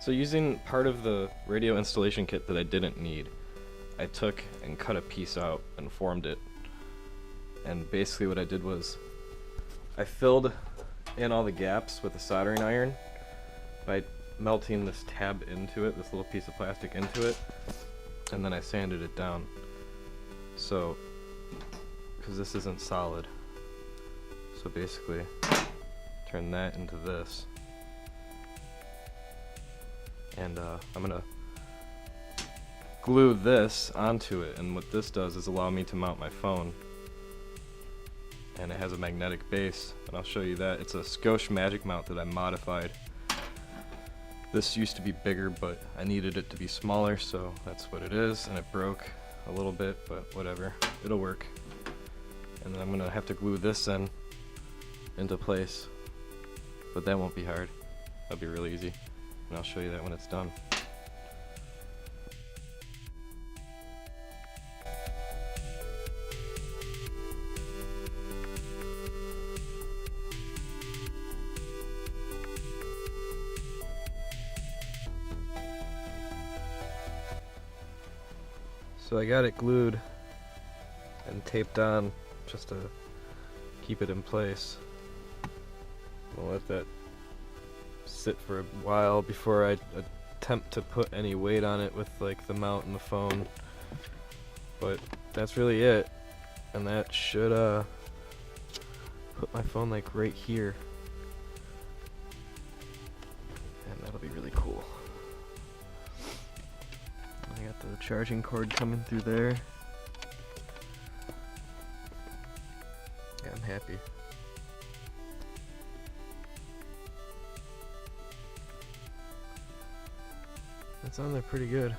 So using part of the radio installation kit that I didn't need, I took and cut a piece out and formed it. And basically what I did was I filled in all the gaps with a soldering iron by melting this tab into it, this little piece of plastic into it, and then I sanded it down. So, because this isn't solid, so basically turn that into this. And I'm gonna glue this onto it, and what this does is allow me to mount my phone. And it has a magnetic base, and I'll show you that. It's a Scosche Magic Mount that I modified. This used to be bigger, but I needed it to be smaller, so that's what it is, and it broke a little bit, but whatever, it'll work. And then I'm gonna have to glue this into place, but that won't be hard. That'll be really easy, and I'll show you that when it's done. So I got it glued and taped on just to keep it in place. I'll let that sit for a while before I attempt to put any weight on it with like the mount and the phone. But that's really it, and that should put my phone like right here, and that'll be really cool. I got the charging cord coming through there. Yeah, I'm happy. That's on there pretty good.